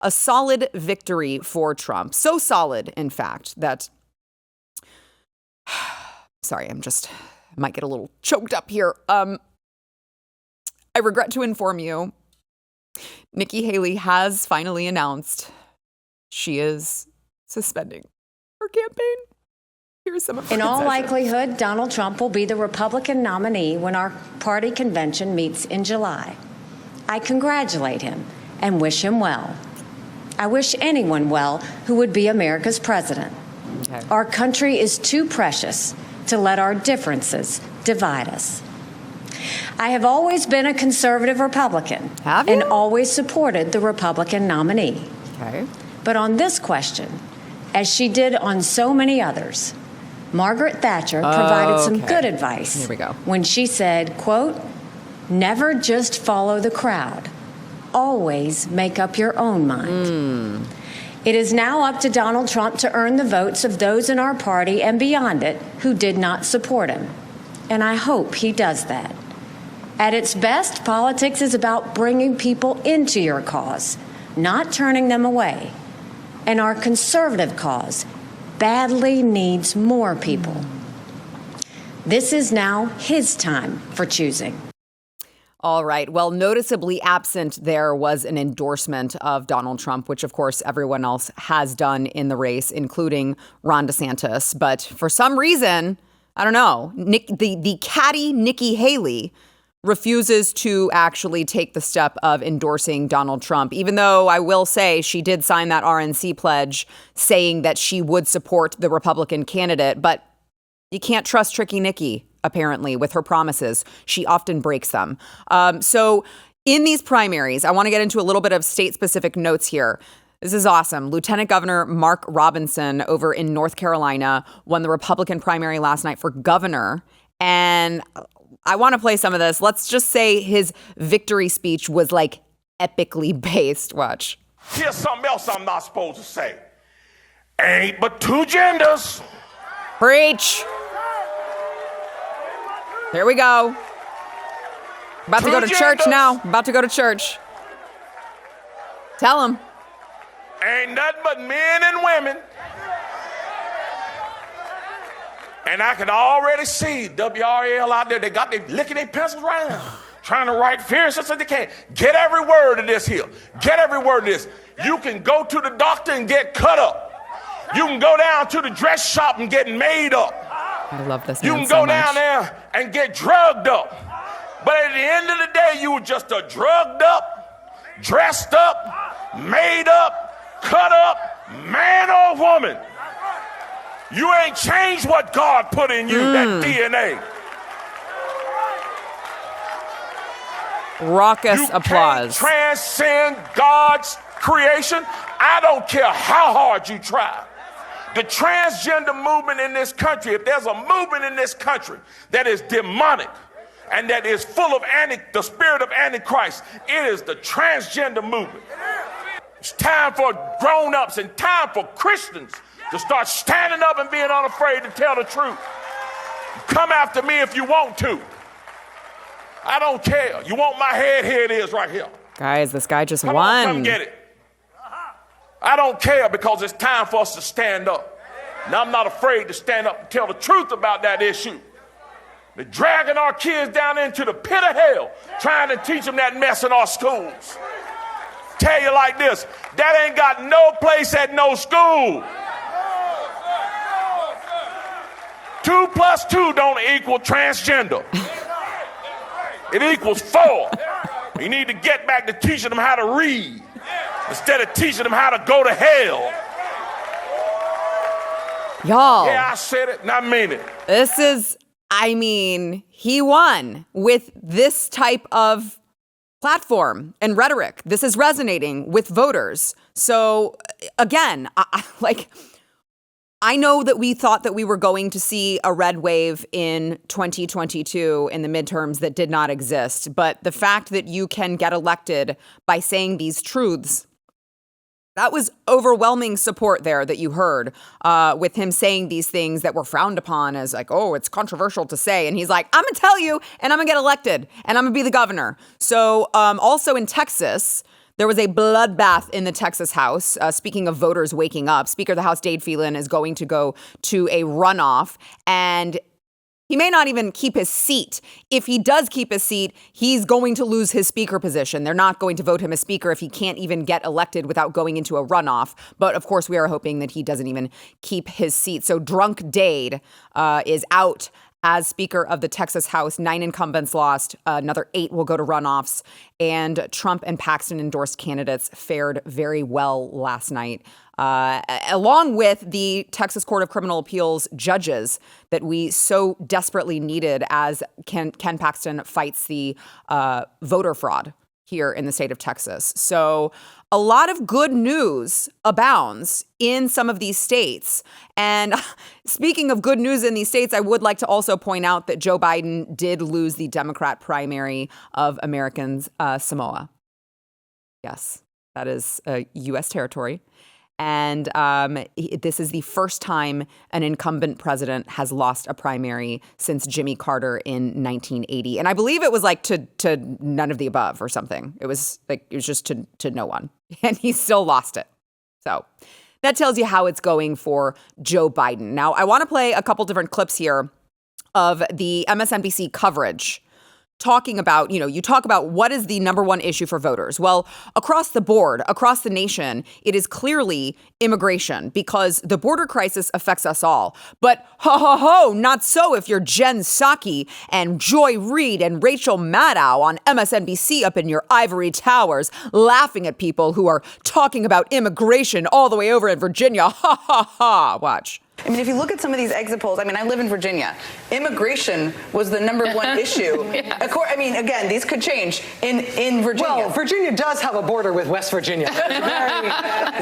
a solid victory for Trump. So solid, in fact, that... Sorry, might get a little choked up here. I regret to inform you, Nikki Haley has finally announced she is suspending her campaign. Here's some of her In all concessions. likelihood, Donald Trump will be the Republican nominee when our party convention meets in July. I congratulate him and wish him well. I wish anyone well who would be America's president. Okay. Our country is too precious to let our differences divide us. I have always been a conservative Republican and always supported the Republican nominee. Okay. But on this question, as she did on so many others, Margaret Thatcher provided some good advice. Here we go. When she said, quote, "Never just follow the crowd. Always make up your own mind." It is now up to Donald Trump to earn the votes of those in our party and beyond it who did not support him. And I hope he does that. At its best, politics is about bringing people into your cause, not turning them away. And our conservative cause badly needs more people. This is now his time for choosing. All right. Well, noticeably absent there was an endorsement of Donald Trump, which, of course, everyone else has done in the race, including Ron DeSantis. But for some reason, I don't know, the catty Nikki Haley refuses to actually take the step of endorsing Donald Trump, even though I will say she did sign that RNC pledge saying that she would support the Republican candidate. But you can't trust Tricky Nikki, apparently, with her promises. She often breaks them. So in these primaries, I want to get into a little bit of state-specific notes here. This is awesome. Lieutenant Governor Mark Robinson over in North Carolina won the Republican primary last night for governor. And I want to play some of this. Let's just say his victory speech was like epically based. Watch. Here's something else I'm not supposed to say. Ain't but two genders. Preach. Here we go. About to go to church now. About to go to church. Tell him. Ain't nothing but men and women. And I can already see WRL out there. They got they licking their pencils right now, trying to write fierce as they can. Get every word of this here. Get every word of this. You can go to the doctor and get cut up. You can go down to the dress shop and get made up. I love this. You can go down there and get drugged up. But at the end of the day, you were just a drugged up, dressed up, made up, cut up man or woman. You ain't changed what God put in you, that DNA. Raucous you applause. Can't transcend God's creation. I don't care how hard you try. The transgender movement in this country, if there's a movement in this country that is demonic and that is full of the spirit of Antichrist, it is the transgender movement. It's time for grown-ups and time for Christians to start standing up and being unafraid to tell the truth. Come after me if you want to. I don't care. You want my head? Here it is right here. Guys, this guy just won. Come get it. I don't care because it's time for us to stand up. Now, I'm not afraid to stand up and tell the truth about that issue. They're dragging our kids down into the pit of hell, trying to teach them that mess in our schools. Tell you like this, that ain't got no place at no school. 2 + 2 don't equal transgender. It equals 4. You need to get back to teaching them how to read instead of teaching them how to go to hell. Y'all. Yeah, I said it and I mean it. This is, he won with this type of platform and rhetoric. This is resonating with voters. So again, I know that we thought that we were going to see a red wave in 2022 in the midterms that did not exist. But the fact that you can get elected by saying these truths, that was overwhelming support there that you heard with him saying these things that were frowned upon as like, oh, it's controversial to say. And he's like, I'm going to tell you and I'm going to get elected and I'm going to be the governor. So also in Texas, There was a bloodbath in the Texas House. Speaking of voters waking up, Speaker of the House Dade Phelan is going to go to a runoff, and he may not even keep his seat. If he does keep his seat, he's going to lose his speaker position. They're not going to vote him as speaker if he can't even get elected without going into a runoff. But of course, we are hoping that he doesn't even keep his seat. So drunk Dade is out as Speaker of the Texas House. 9 incumbents lost. Another 8 will go to runoffs. And Trump and Paxton endorsed candidates fared very well last night, along with the Texas Court of Criminal Appeals judges that we so desperately needed as Ken Paxton fights the voter fraud here in the state of Texas. So a lot of good news abounds in some of these states. And speaking of good news in these states, I would like to also point out that Joe Biden did lose the Democrat primary of Americans Samoa. Yes, that is a U.S. territory. And this is the first time an incumbent president has lost a primary since Jimmy Carter in 1980. And I believe it was like to none of the above or something. It was just to no one. And he still lost it. So that tells you how it's going for Joe Biden. Now, I want to play a couple different clips here of the MSNBC coverage talking about, you talk about what is the number one issue for voters. Well, across the board, across the nation, it is clearly immigration because the border crisis affects us all. But not so if you're Jen Psaki and Joy Reid and Rachel Maddow on MSNBC up in your ivory towers laughing at people who are talking about immigration all the way over in Virginia. Watch. I mean, if you look at some of these exit polls, I mean, I live in Virginia. Immigration was the number one issue. Yes. I mean, again, these could change in Virginia. Well, Virginia does have a border with West Virginia.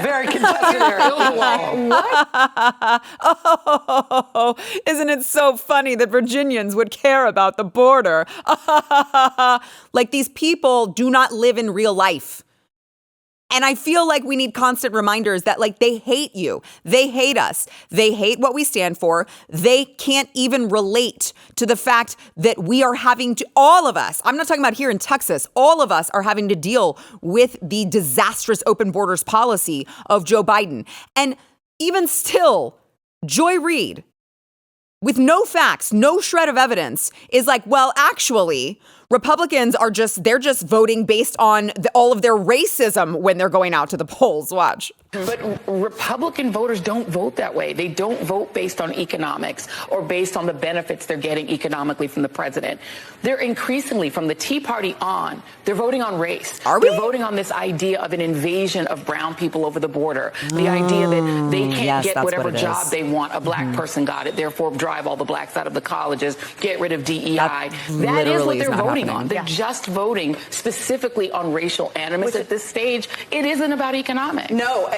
Very contested area. What? Oh, isn't it so funny that Virginians would care about the border? Like, these people do not live in real life. And I feel like we need constant reminders that, like, they hate you. They hate us. They hate what we stand for. They can't even relate to the fact that we are having to, all of us, I'm not talking about here in Texas, all of us are having to deal with the disastrous open borders policy of Joe Biden. And even still, Joy Reid, with no facts, no shred of evidence, is like, well, actually, Republicans they're just voting based on all of their racism when they're going out to the polls. Watch. But Republican voters don't vote that way. They don't vote based on economics or based on the benefits they're getting economically from the president. They're increasingly, from the Tea Party on, they're voting on race. Are we? They're voting on this idea of an invasion of brown people over the border. The idea that they can't get whatever job they want. A black person got it. Therefore, drive all the blacks out of the colleges, get rid of DEI. That is what they're voting on. They're just voting specifically on racial animus at this stage. It isn't about economics. No.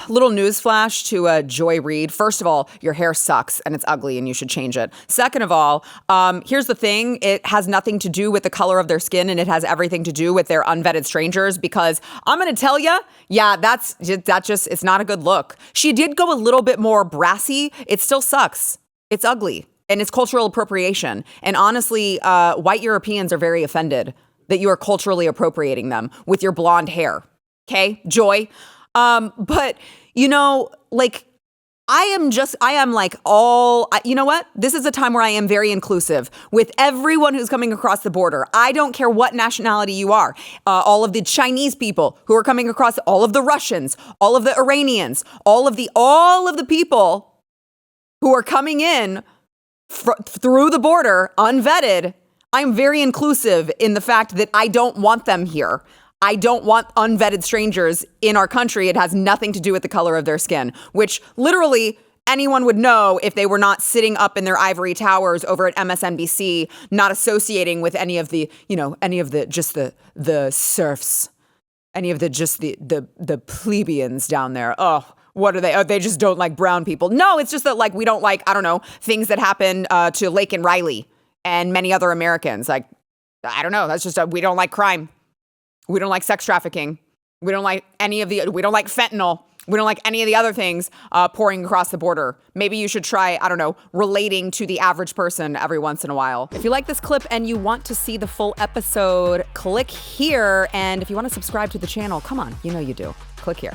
Little news flash to Joy Reid. First of all, your hair sucks and it's ugly and you should change it. Second of all, here's the thing. It has nothing to do with the color of their skin and it has everything to do with their unvetted strangers, because I'm going to tell you, it's not a good look. She did go a little bit more brassy. It still sucks. It's ugly and it's cultural appropriation. And honestly, white Europeans are very offended that you are culturally appropriating them with your blonde hair. Okay, Joy. But, I am like you know what? This is a time where I am very inclusive with everyone who's coming across the border. I don't care what nationality you are. All of the Chinese people who are coming across, all of the Russians, all of the Iranians, all of the people who are coming in through the border unvetted. I'm very inclusive in the fact that I don't want them here. I don't want unvetted strangers in our country. It has nothing to do with the color of their skin, which literally anyone would know if they were not sitting up in their ivory towers over at MSNBC, not associating with any of the serfs, any of the plebeians down there. Oh, what are they? Oh, they just don't like brown people. No, it's just that, like, we don't like, I don't know, things that happen to Laken Riley and many other Americans. Like, I don't know. That's just, we don't like crime. We don't like sex trafficking. We don't like we don't like fentanyl. We don't like any of the other things pouring across the border. Maybe you should try, I don't know, relating to the average person every once in a while. If you like this clip and you want to see the full episode, click here. And if you want to subscribe to the channel, come on, you know you do. Click here.